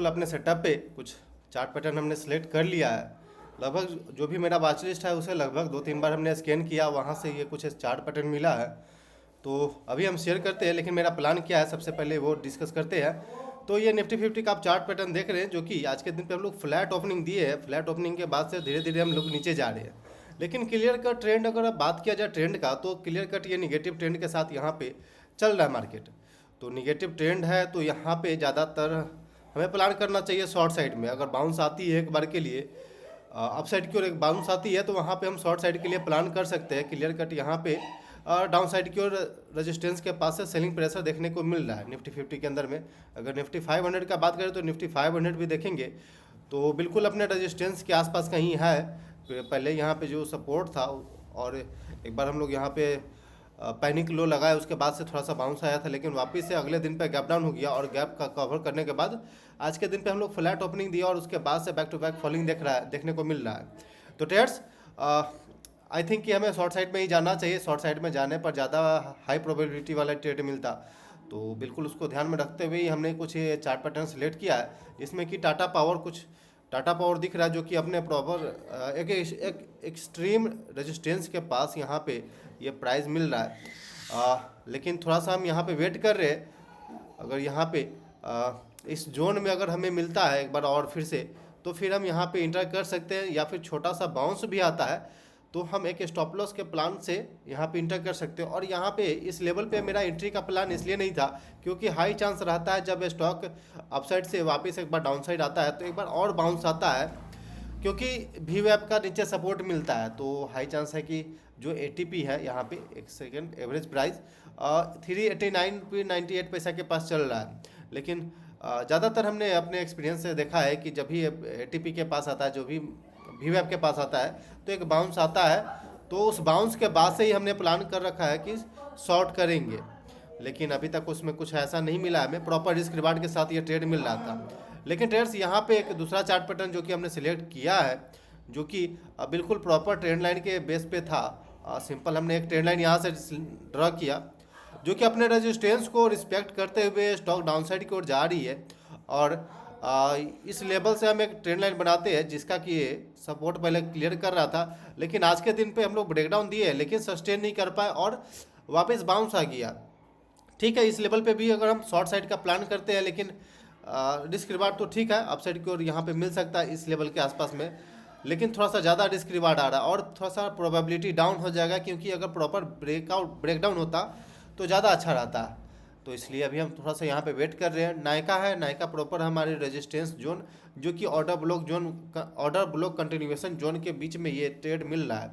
बिल्कुल अपने सेटअप पे कुछ चार्ट पैटर्न हमने सेलेक्ट कर लिया है। लगभग जो भी मेरा वॉच लिस्ट है उसे लगभग 2-3 बार हमने स्कैन किया, वहाँ से ये कुछ चार्ट पैटर्न मिला है। तो अभी हम शेयर करते हैं, लेकिन मेरा प्लान क्या है सबसे पहले वो डिस्कस करते हैं। तो ये निफ्टी 50 का आप चार्ट पैटर्न देख रहे हैं, जो कि आज के दिन पे हम लोग फ्लैट ओपनिंग दिए हैं। फ्लैट ओपनिंग के बाद से धीरे धीरे हम लोग नीचे जा रहे हैं। लेकिन क्लियर कट ट्रेंड, अगर आप बात किया जाए ट्रेंड का, तो क्लियर कट ये निगेटिव ट्रेंड के साथ यहाँ पे चल रहा है मार्केट। तो निगेटिव ट्रेंड है, तो यहाँ पे ज़्यादातर हमें प्लान करना चाहिए शॉर्ट साइड में। अगर बाउंस आती है एक बार के लिए, अप साइड की ओर एक बाउंस आती है, तो वहाँ पे हम शॉर्ट साइड के लिए प्लान कर सकते हैं। क्लियर कट यहाँ पे डाउन साइड की ओर रेजिस्टेंस के पास से सेलिंग प्रेशर देखने को मिल रहा है निफ्टी 50 के अंदर में। अगर निफ्टी 500 का बात करें तो निफ्टी 500 भी देखेंगे तो बिल्कुल अपने रेजिस्टेंस के आसपास कहीं है। पहले यहाँ पे जो सपोर्ट था, और एक बार हम लोग यहाँ पे पैनिक लो लगाया, उसके बाद से थोड़ा सा बाउंस आया था, लेकिन वापस से अगले दिन पे गैप डाउन हो गया, और गैप का कवर करने के बाद आज के दिन पे हम लोग फ्लैट ओपनिंग दिया, और उसके बाद से बैक टू बैक फॉलिंग देखने को मिल रहा है। तो ट्रेड्स आई थिंक कि हमें शॉर्ट साइड में ही जाना चाहिए। शॉर्ट साइड में जाने पर ज़्यादा हाई प्रोबेबिलिटी वाला ट्रेड मिलता, तो बिल्कुल उसको ध्यान में रखते हुए ही हमने कुछ ये चार्ट पैटर्न सेलेक्ट किया है, जिसमें कि टाटा पावर दिख रहा है, जो कि अपने प्रॉपर एक एक्सट्रीम रेजिस्टेंस के पास यहाँ पे ये प्राइस मिल रहा है। लेकिन थोड़ा सा हम यहाँ पे वेट कर रहे हैं। अगर यहाँ पे इस जोन में अगर हमें मिलता है एक बार और फिर से, तो फिर हम यहाँ पे इंटर कर सकते हैं, या फिर छोटा सा बाउंस भी आता है तो हम एक स्टॉप लॉस के प्लान से यहाँ पे इंटर कर सकते हैं। और यहाँ पे इस लेवल पे मेरा एंट्री का प्लान इसलिए नहीं था क्योंकि हाई चांस रहता है जब स्टॉक अपसाइड से वापस एक बार डाउनसाइड आता है तो एक बार और बाउंस आता है, क्योंकि वी वेब का नीचे सपोर्ट मिलता है, तो हाई चांस है कि जो एटीपी है यहाँ पे एक सेकेंड एवरेज प्राइस 389.98 पैसा के पास चल रहा है। लेकिन ज़्यादातर हमने अपने एक्सपीरियंस से देखा है कि जब भी एटीपी के पास आता है, जो भी वी वेब के पास आता है, तो एक बाउंस आता है, तो उस बाउंस के बाद से ही हमने प्लान कर रखा है कि शॉर्ट करेंगे। लेकिन अभी तक उसमें कुछ ऐसा नहीं मिला है, हमें प्रॉपर रिस्क रिवार्ड के साथ ये ट्रेड मिल रहा था। लेकिन ट्रेड्स यहाँ पे एक दूसरा चार्ट पैटर्न जो कि हमने सिलेक्ट किया है, जो कि बिल्कुल प्रॉपर ट्रेंड लाइन के बेस पे था। सिंपल हमने एक ट्रेंड लाइन यहाँ से ड्रॉ किया, जो कि अपने रेजिस्टेंस को रिस्पेक्ट करते हुए स्टॉक डाउनसाइड की ओर जा रही है। और इस लेवल से हम एक ट्रेंड लाइन बनाते हैं जिसका कि सपोर्ट पहले क्लियर कर रहा था, लेकिन आज के दिन पे हम लोग ब्रेकडाउन दिए लेकिन सस्टेन नहीं कर पाए और वापस बाउंस आ गया। ठीक है, इस लेवल पे भी अगर हम शॉर्ट साइड का प्लान करते हैं, लेकिन रिस्क रिवार्ड तो ठीक है अपसाइड की ओर यहाँ पे मिल सकता है इस लेवल के आसपास में, लेकिन थोड़ा सा ज़्यादा रिस्क रिवार्ड आ रहा है और थोड़ा सा प्रोबेबिलिटी डाउन हो जाएगा, क्योंकि अगर प्रॉपर ब्रेकडाउन होता तो ज़्यादा अच्छा रहता। तो इसलिए अभी हम थोड़ा सा यहाँ पे वेट कर रहे हैं। नायका है, नायका प्रॉपर हमारे रेजिस्टेंस जोन, जो कि ऑर्डर ब्लॉक कंटिन्यूएशन जोन के बीच में ये ट्रेड मिल रहा है।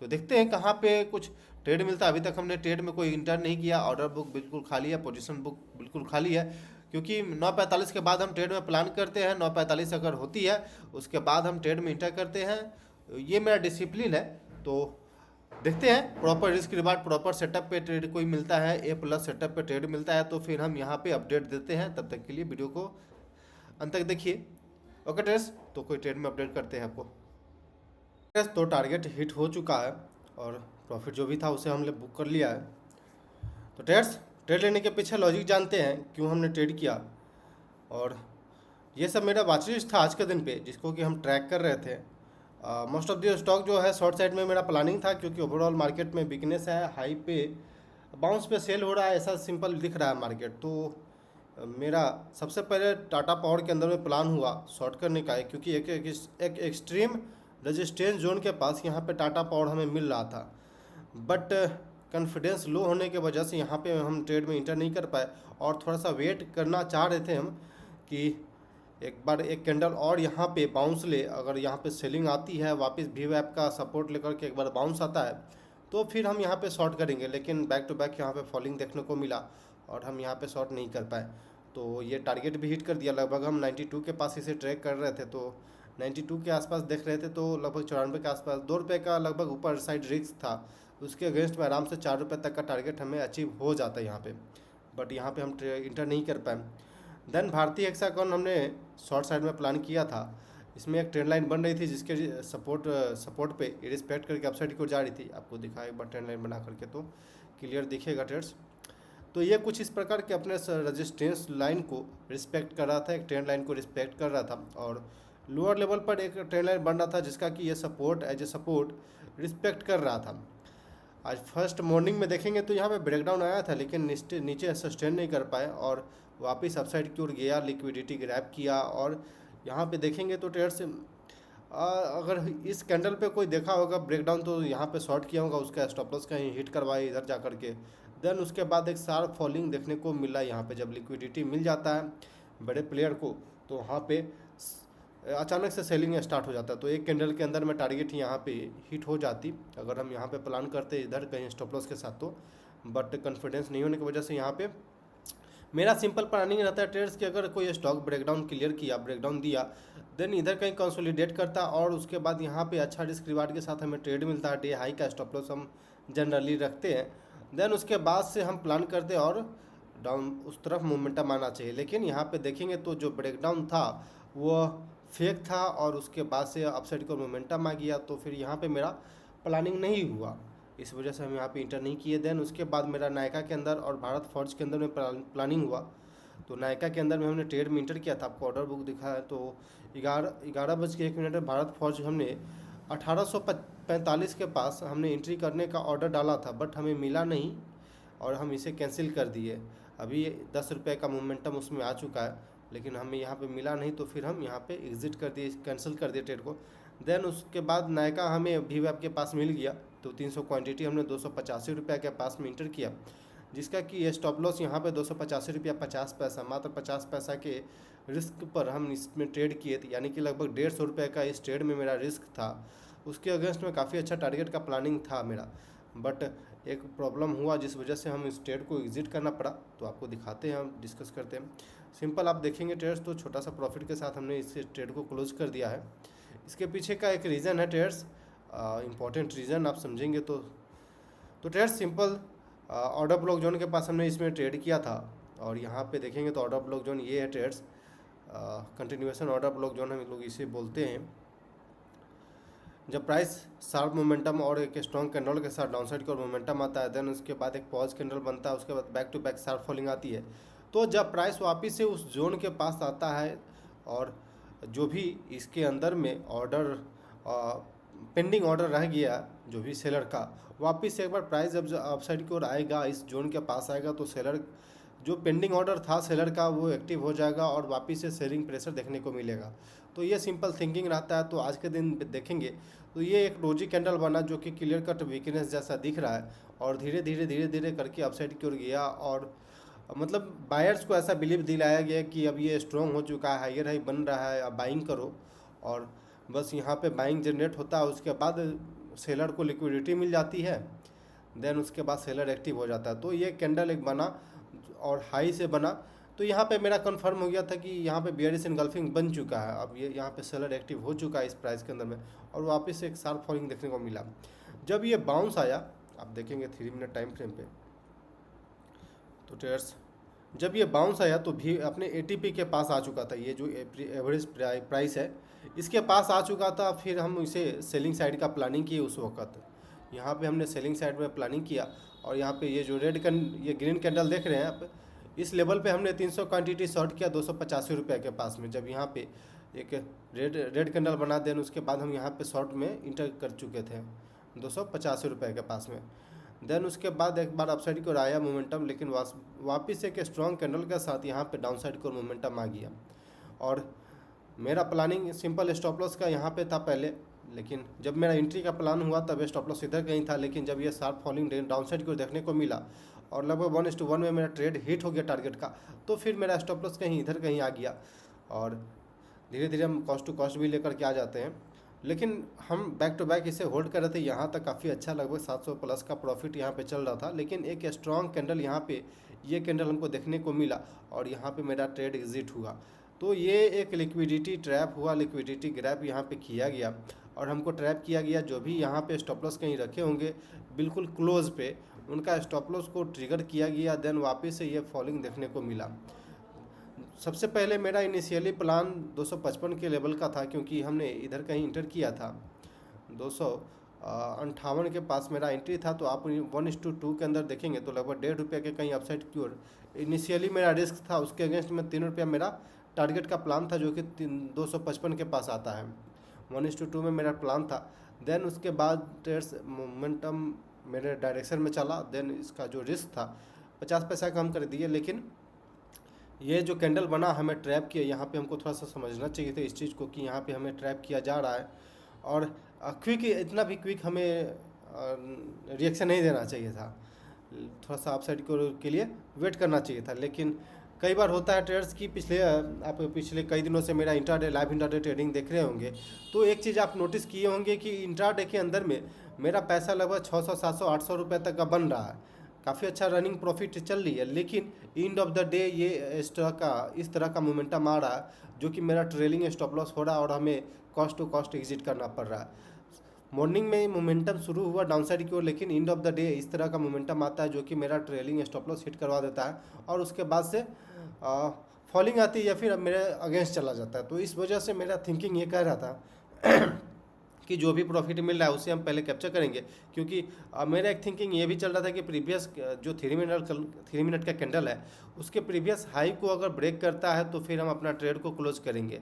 तो देखते हैं कहाँ पे कुछ ट्रेड मिलता है। अभी तक हमने ट्रेड में कोई इंटर नहीं किया, ऑर्डर बुक बिल्कुल खाली है, पोजीशन बुक बिल्कुल खाली है, क्योंकि 9:45 के बाद हम ट्रेड में प्लान करते हैं। 9:45 अगर होती है उसके बाद हम ट्रेड में इंटर करते हैं, ये मेरा डिसिप्लिन है। तो देखते हैं proper risk reward proper setup पे ट्रेड कोई मिलता है, A+ सेटअप पे ट्रेड मिलता है तो फिर हम यहाँ पे अपडेट देते हैं। तब तक के लिए वीडियो को अंत तक देखिए। ओके ट्रेड्स, तो कोई ट्रेड में अपडेट करते हैं आपको। तो टारगेट हिट हो चुका है और प्रॉफिट जो भी था उसे हमने बुक कर लिया है। तो ट्रेड्स, ट्रेड लेने के पीछे लॉजिक जानते हैं क्यों हमने ट्रेड किया, और ये सब मेरा वॉच लिस्ट था आज के दिन पे जिसको कि हम ट्रैक कर रहे थे। मोस्ट ऑफ द स्टॉक जो है शॉर्ट साइड में मेरा प्लानिंग था, क्योंकि ओवरऑल मार्केट में वीकनेस है, हाई पे बाउंस पे सेल हो रहा है, ऐसा सिंपल दिख रहा है मार्केट। तो मेरा सबसे पहले टाटा पावर के अंदर में प्लान हुआ शॉर्ट करने का है, क्योंकि एक एक्सट्रीम रेजिस्टेंस जोन के पास यहाँ पे टाटा पावर हमें मिल रहा था, बट कॉन्फिडेंस लो होने के वजह से यहाँ पे हम ट्रेड में इंटर नहीं कर पाए, और थोड़ा सा वेट करना चाह रहे थे हम कि एक बार एक कैंडल और यहाँ पे बाउंस ले। अगर यहाँ पे सेलिंग आती है वापस वी वेब का सपोर्ट लेकर के एक बार बाउंस आता है तो फिर हम यहाँ पे शॉर्ट करेंगे, लेकिन बैक टू बैक यहाँ पे फॉलिंग देखने को मिला और हम यहाँ पे शॉर्ट नहीं कर पाए। तो ये टारगेट भी हिट कर दिया। लगभग हम 92 के पास इसे ट्रैक कर रहे थे, तो 92 के आसपास देख रहे थे, तो लगभग 94 के आसपास ₹2 का लगभग ऊपर साइड रिस्क था। उसके अगेंस्ट में आराम से ₹4 तक का टारगेट हमें अचीव हो जाता है यहाँ पे, बट यहाँ पे हम इंटर नहीं कर पाए। देन भारतीय हेक्सागोन हमने शॉर्ट साइड में प्लान किया था। इसमें एक ट्रेंड लाइन बन रही थी जिसके सपोर्ट पे रिस्पेक्ट करके अपसाइड की ओर जा रही थी। आपको दिखा एक बार ट्रेंड लाइन बना करके तो क्लियर दिखेगा ट्रेड्स। तो ये कुछ इस प्रकार के अपने रेजिस्टेंस लाइन को रिस्पेक्ट कर रहा था, एक ट्रेंड लाइन को रिस्पेक्ट कर रहा था, और लोअर लेवल पर एक ट्रेंड लाइन बन रहा था जिसका कि ये support as a support respect कर रहा था। आज फर्स्ट मॉर्निंग में देखेंगे तो यहाँ पे ब्रेकडाउन आया था, लेकिन नीचे सस्टेन नहीं कर पाए और वापस अपसाइड की ओर गया, लिक्विडिटी ग्रैब किया। और यहाँ पे देखेंगे तो ट्रेड्स अगर इस कैंडल पे कोई देखा होगा ब्रेकडाउन तो यहाँ पे शॉर्ट किया होगा, उसका स्टॉप लॉस कहीं हिट करवाए इधर जा करके, देन उसके बाद एक शार्प फॉलिंग देखने को मिला। यहाँ पे जब लिक्विडिटी मिल जाता है बड़े प्लेयर को तो वहाँ पे अचानक से सेलिंग स्टार्ट हो जाता है। तो एक कैंडल के अंदर में टारगेट यहाँ पे हिट हो जाती अगर हम यहाँ पे प्लान करते इधर कहीं स्टॉप लॉस के साथ तो, बट कॉन्फिडेंस नहीं होने की वजह से यहाँ पे मेरा सिंपल प्लानिंग रहता है ट्रेड्स कि अगर कोई स्टॉक ब्रेकडाउन क्लियर किया, ब्रेकडाउन दिया, देन इधर कहीं कंसोलिडेट करता और उसके बाद यहाँ पे अच्छा रिस्क रिवार्ड के साथ हमें ट्रेड मिलता है। डे हाई का स्टॉप लॉस हम जनरली रखते हैं, देन उसके बाद से हम प्लान करते हैं और डाउन उस तरफ मोमेंटम आना चाहिए। लेकिन यहाँ पे देखेंगे तो जो ब्रेकडाउन था वो फेक था और उसके बाद से अपसाइड को मोमेंटम आ गया, तो फिर यहाँ पे मेरा प्लानिंग नहीं हुआ, इस वजह से हम यहाँ पे इंटर नहीं किए। देन उसके बाद मेरा नायका के अंदर और भारत फॉर्ज के अंदर में प्लानिंग हुआ। तो नायका के अंदर में हमने ट्रेड में इंटर किया था, आपको ऑर्डर बुक दिखा है, तो 11:01 में भारत फॉर्ज हमने 1845 के पास हमने एंट्री करने का ऑर्डर डाला था, बट हमें मिला नहीं और हम इसे कैंसिल कर दिए। अभी 10 रुपये का मोमेंटम उसमें आ चुका है, लेकिन हमें यहाँ पे मिला नहीं, तो फिर हम यहाँ पे एग्जिट कर दिए, कैंसिल कर दिए ट्रेड को। देन उसके बाद नायका हमें वीवैप के पास मिल गया, तो 300 क्वांटिटी हमने 285 रुपये के पास में इंटर किया, जिसका कि ये स्टॉप लॉस यहाँ पे 285 रुपया 50 पैसा, मात्र 50 पैसा के रिस्क पर हम इसमें ट्रेड किए थे, यानी कि लगभग 150 रुपये का इस ट्रेड में मेरा रिस्क था। उसके अगेंस्ट में काफ़ी अच्छा टारगेट का प्लानिंग था मेरा, बट एक प्रॉब्लम हुआ जिस वजह से हम इस ट्रेड को एग्जिट करना पड़ा। तो आपको दिखाते हैं, हम डिस्कस करते हैं। सिंपल आप देखेंगे ट्रेड्स तो छोटा सा प्रॉफिट के साथ हमने इस ट्रेड को क्लोज कर दिया है। इसके पीछे का एक रीज़न है ट्रेड्स, इम्पॉर्टेंट रीज़न आप समझेंगे तो trades simple order block zone के पास हमने इसमें ट्रेड किया था, और यहाँ पे देखेंगे तो ऑर्डर ब्लॉक जोन ये है trades, continuation order block zone हम लोग इसे बोलते हैं। जब प्राइस शार्प मोमेंटम और एक स्ट्रॉन्ग कैंडल के साथ डाउनसाइड का मोमेंटम आता है, देन उसके बाद एक पॉज कैंडल बनता है, उसके बाद back to back sharp falling आती है। तो जब प्राइस वापस से उस जोन के पास आता है और जो भी इसके अंदर में ऑर्डर पेंडिंग ऑर्डर रह गया जो भी सेलर का, वापस से एक बार प्राइस जब अपसाइड की ओर आएगा, इस जोन के पास आएगा, तो सेलर जो पेंडिंग ऑर्डर था सेलर का वो एक्टिव हो जाएगा और वापस से सेलिंग प्रेशर देखने को मिलेगा। तो ये सिंपल थिंकिंग रहता है। तो आज के दिन देखेंगे तो ये एक डोजी कैंडल बना जो कि क्लियर कट वीकनेस जैसा दिख रहा है, और धीरे धीरे करके अपसाइड की ओर गया, और मतलब बायर्स को ऐसा बिलीव दिलाया गया कि अब ये स्ट्रॉन्ग हो चुका है, हायर हाई बन रहा है, अब बाइंग करो, और बस यहाँ पे बाइंग जनरेट होता है। उसके बाद सेलर को लिक्विडिटी मिल जाती है, देन उसके बाद सेलर एक्टिव हो जाता है। तो ये कैंडल एक बना और हाई से बना, तो यहाँ पे मेरा कंफर्म हो गया था कि यहाँ पे बियरिश इनगल्फिंग बन चुका है, अब ये यहाँ पे सेलर एक्टिव हो चुका है इस प्राइस के अंदर में, और वापस से एक शार्प फॉलिंग देखने को मिला। जब ये बाउंस आया, आप देखेंगे 3 मिनट टाइम फ्रेम पे, तो ट्रेडर्स जब ये बाउंस आया तो भी अपने एटीपी के पास आ चुका था, ये जो एवरेज प्राइस है इसके पास आ चुका था। फिर हम इसे सेलिंग साइड का प्लानिंग किए उस वक्त, यहाँ पे हमने सेलिंग साइड में प्लानिंग किया, और यहाँ पे ये जो ये ग्रीन कैंडल देख रहे हैं आप, इस लेवल पे हमने 300 क्वांटिटी शॉर्ट किया 285 रुपये के पास में। जब यहाँ पे एक रेड कैंडल बना देन उसके बाद हम यहाँ पे शॉर्ट में इंटर कर चुके थे 285 रुपये के पास में। देन उसके बाद एक बार अपसाइड को आया मोमेंटम, लेकिन वापस एक स्ट्रॉन्ग कैंडल के साथ यहाँ पे डाउन साइड को मोमेंटम आ गया, और मेरा प्लानिंग सिंपल स्टॉप लॉस का यहाँ पे था पहले, लेकिन जब मेरा एंट्री का प्लान हुआ तब स्टॉप लॉस इधर कहीं था, लेकिन जब ये शार्प फॉलिंग डाउन साइड को देखने को मिला और लगभग 1:1 में मेरा ट्रेड हिट हो गया टारगेट का, तो फिर मेरा स्टॉप लॉस कहीं इधर कहीं आ गया, और धीरे धीरे हम कॉस्ट टू कॉस्ट भी लेकर के आ जाते हैं। लेकिन हम बैक टू बैक इसे होल्ड कर रहे थे, यहाँ तक काफ़ी अच्छा लगभग 700 प्लस का प्रॉफिट यहाँ पे चल रहा था। लेकिन एक स्ट्रॉन्ग कैंडल यहाँ पे ये कैंडल हमको देखने को मिला और यहाँ पे मेरा ट्रेड एग्जिट हुआ। तो ये एक लिक्विडिटी ट्रैप हुआ, लिक्विडिटी ग्रैब यहाँ पे किया गया और हमको ट्रैप किया गया। जो भी यहाँ पे स्टॉप लॉस कहीं रखे होंगे बिल्कुल क्लोज पे, उनका स्टॉप लॉस को ट्रिगर किया गया, देन वापस से ये फॉलिंग देखने को मिला। सबसे पहले मेरा इनिशियली प्लान 255 के लेवल का था, क्योंकि हमने इधर कहीं इंटर किया था 200 58 के पास मेरा एंट्री था। तो आप 1:2 के अंदर देखेंगे तो लगभग ₹1.5 के कहीं अपसाइड की ओर इनिशियली मेरा रिस्क था। उसके अगेंस्ट में ₹3 मेरा टारगेट का प्लान था, जो कि 255 के पास आता है। 1:2 में मेरा प्लान था। देन उसके बाद ट्रेड्स मोमेंटम मेरे डायरेक्शन में चला। देन इसका जो रिस्क था 50 पैसा कम कर दिए। लेकिन ये जो कैंडल बना हमें ट्रैप किया, यहाँ पे हमको थोड़ा सा समझना चाहिए था इस चीज़ को कि यहाँ पे हमें ट्रैप किया जा रहा है। और क्विक, इतना भी क्विक हमें रिएक्शन नहीं देना चाहिए था। थोड़ा सा अपसाइड के लिए वेट करना चाहिए था। लेकिन कई बार होता है ट्रेडर्स की, आप पिछले कई दिनों से मेरा इंट्राडे लाइव इंट्राडे ट्रेडिंग देख रहे होंगे, तो एक चीज़ आप नोटिस किए होंगे कि इंट्राडे के अंदर में मेरा पैसा लगभग 600, 700, 800 रुपये तक का बन रहा है। काफ़ी अच्छा रनिंग प्रॉफिट चल रही है। लेकिन एंड ऑफ द डे ये इस तरह का मोमेंटम आ रहा है जो कि मेरा ट्रेलिंग स्टॉप लॉस हो रहा है और हमें कॉस्ट टू कॉस्ट एग्जिट करना पड़ रहा है। मॉर्निंग में मोमेंटम शुरू हुआ डाउनसाइड की ओर, लेकिन एंड ऑफ द डे इस तरह का मोमेंटम आता है जो कि मेरा ट्रेलिंग स्टॉप लॉस हिट करवा देता है और उसके बाद से फॉलिंग आती है या फिर मेरे अगेंस्ट चला जाता है। तो इस वजह से मेरा थिंकिंग ये कह रहा था कि जो भी प्रॉफिट मिल रहा है उसे हम पहले कैप्चर करेंगे, क्योंकि मेरा एक थिंकिंग ये भी चल रहा था कि प्रीवियस जो 3 मिनट का कैंडल है उसके प्रीवियस हाई को अगर ब्रेक करता है तो फिर हम अपना ट्रेड को क्लोज करेंगे।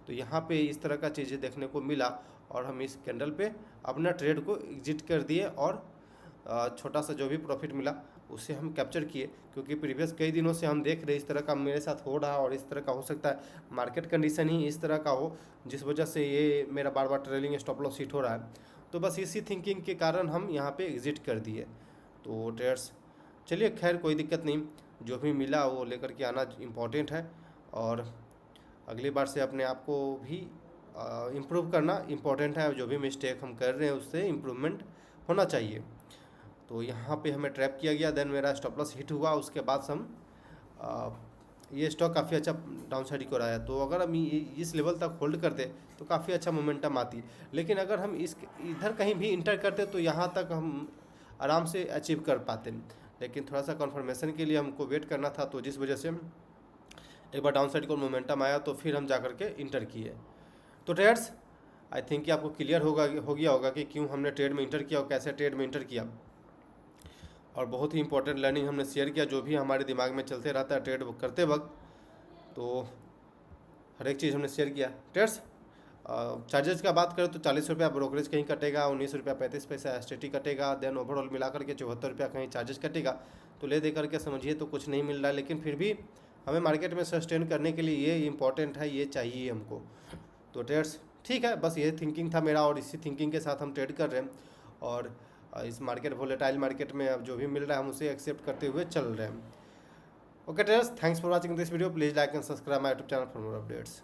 तो यहाँ पे इस तरह का चीज़ें देखने को मिला और हम इस कैंडल पे अपना ट्रेड को एग्जिट कर दिए और छोटा सा जो भी प्रॉफिट मिला उसे हम कैप्चर किए, क्योंकि प्रीवियस कई दिनों से हम देख रहे इस तरह का मेरे साथ हो रहा और इस तरह का हो सकता है मार्केट कंडीशन ही इस तरह का हो जिस वजह से ये मेरा बार बार ट्रेलिंग स्टॉप लॉस हिट हो रहा है। तो बस इसी थिंकिंग के कारण हम यहाँ पे एग्जिट कर दिए। तो ट्रेडर्स चलिए, खैर कोई दिक्कत नहीं, जो भी मिला वो लेकर के आना इम्पोर्टेंट है और अगली बार से अपने आप को भी इम्प्रूव करना इम्पोर्टेंट है। जो भी मिस्टेक हम कर रहे हैं उससे इम्प्रूवमेंट होना चाहिए। तो यहाँ पे हमें ट्रैप किया गया। देन मेरा स्टॉप लॉस हिट हुआ। उसके बाद से हम ये स्टॉक काफ़ी अच्छा डाउन साइड को रहा है। तो अगर हम इस लेवल तक होल्ड करते तो काफ़ी अच्छा मोमेंटम आती। लेकिन अगर हम इधर कहीं भी इंटर करते तो यहाँ तक हम आराम से अचीव कर पाते। लेकिन थोड़ा सा कन्फर्मेशन के लिए हमको वेट करना था, तो जिस वजह से एक बार डाउन साइड को मोमेंटम आया तो फिर हम जा कर के इंटर किए। तो ट्रेड्स आई थिंक कि आपको क्लियर हो गया होगा कि क्यों हमने ट्रेड में इंटर किया और कैसे ट्रेड में इंटर किया। और बहुत ही इंपॉर्टेंट लर्निंग हमने शेयर किया जो भी हमारे दिमाग में चलते रहता है ट्रेड करते वक्त। तो हर एक चीज़ हमने शेयर किया। ट्रेड्स चार्जेस का बात करें तो 40 रुपया ब्रोकरेज कहीं कटेगा, 19 रुपया 35 पैसा एसटीटी कटेगा, देन ओवरऑल मिलाकर के 74 रुपया कहीं चार्जेस कटेगा। तो ले दे करके समझिए तो कुछ नहीं मिल रहा है, लेकिन फिर भी हमें मार्केट में सस्टेन करने के लिए ये इंपॉर्टेंट है, ये चाहिए हमको। तो ट्रेड्स ठीक है, बस ये थिंकिंग था मेरा और इसी थिंकिंग के साथ हम ट्रेड कर रहे हैं और इस मार्केट वोलेटाइल मार्केट में अब जो भी मिल रहा है हम उसे एक्सेप्ट करते हुए चल रहे हैं। Okay traders, thanks for watching this video. Please like and subscribe my YouTube channel for more updates.